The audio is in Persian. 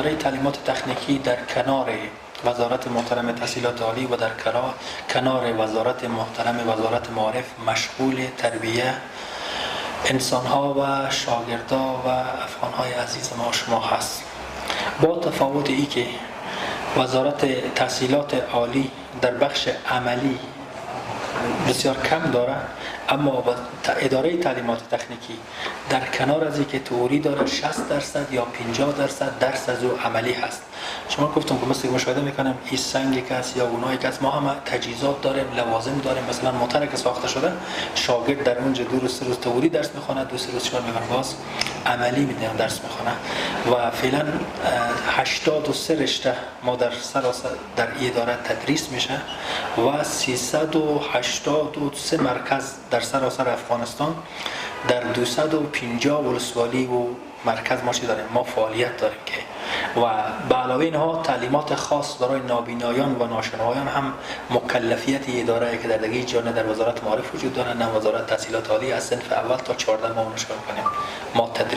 اداره تعلیمات تکنیکی در کنار وزارت محترم تحصیلات عالی و در کنار وزارت محترم وزارت معارف مشغول تربیه انسان‌ها و شاگردا و افغان‌های عزیز ما شما هست. با تفاوت ای که وزارت تحصیلات عالی در بخش عملی بسیار کم داره، اما اداره تعلیمات تکنیکی در کنار از اینکه تئوری داره 60% یا 50% درس از او عملی هست. شما گفتم که مثل مشاهده میکنم این سنگی که است یا اونایی که است، ما هم تجهیزات داریم، لوازم داریم. مثلا موتور که ساخته شده شاگرد در اونجا 2 روز 3 روز تئوری درس میخونه، 2 3 روز چهار میگن باز عملی میدن درس میخونه و فعلا 83 رشته ما در سراسر در اداره تدریس میشه و 383 مرکز در سراسر افغانستان در 250 ولسوالی و مرکز ما داریم، ما فعالیت داریم که و به علاوه اینها تعلیمات خاص برای نابینایان و ناشنوایان هم مکلفیت اداره که در دیگه جانه در وزارت معارف وجود داره، نه وزارت تحصیلات عالی از صنف اول تا 14 ما اونش کنیم. ما تدریس